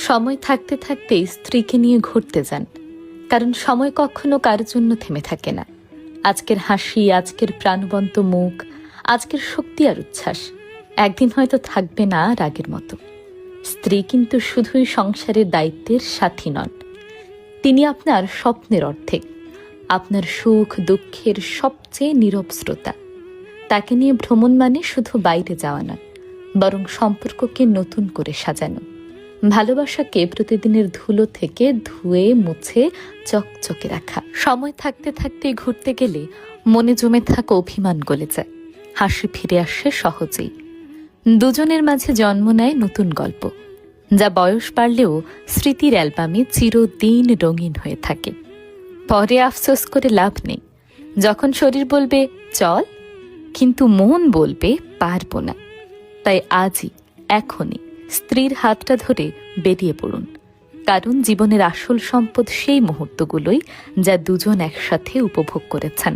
সময় থাকতে থাকতে স্ত্রীকে নিয়ে ঘুরতে যান, কারণ সময় কখনো কারোর জন্য থেমে থাকে না। আজকের হাসি, আজকের প্রাণবন্ত মুখ, আজকের শক্তি আর উচ্ছ্বাস একদিন হয়তো থাকবে না আর আগের মতো। স্ত্রী কিন্তু শুধুই সংসারের দায়িত্বের সাথী নন, তিনি আপনার স্বপ্নের অর্ধেক, আপনার সুখ দুঃখের সবচেয়ে নীরব শ্রোতা। তাকে নিয়ে ভ্রমণ মানে শুধু বাইরে যাওয়া নয়, বরং সম্পর্ককে নতুন করে সাজানো, ভালোবাসাকে প্রতিদিনের ধুলো থেকে ধুয়ে মুছে চকচকে রাখা। সময় থাকতে থাকতে ঘুরতে গেলে মনে জমে থাকা অভিমান গলে যায়, হাসি ফিরে আসে সহজেই। দুজনের মাঝে জন্ম নেয় নতুন গল্প, যা বয়স বাড়লেও স্মৃতির অ্যালবামে চিরদিন রঙিন হয়ে থাকে। পরে আফসোস করে লাভ নেই, যখন শরীর বলবে চল, কিন্তু মন বলবে পারবো না। তাই আজই, এখনই স্ত্রীর হাতটা ধরে বেরিয়ে পড়ুন, কারণ জীবনের আসল সম্পদ সেই মুহূর্তগুলোই যা দুজন একসাথে উপভোগ করেছেন।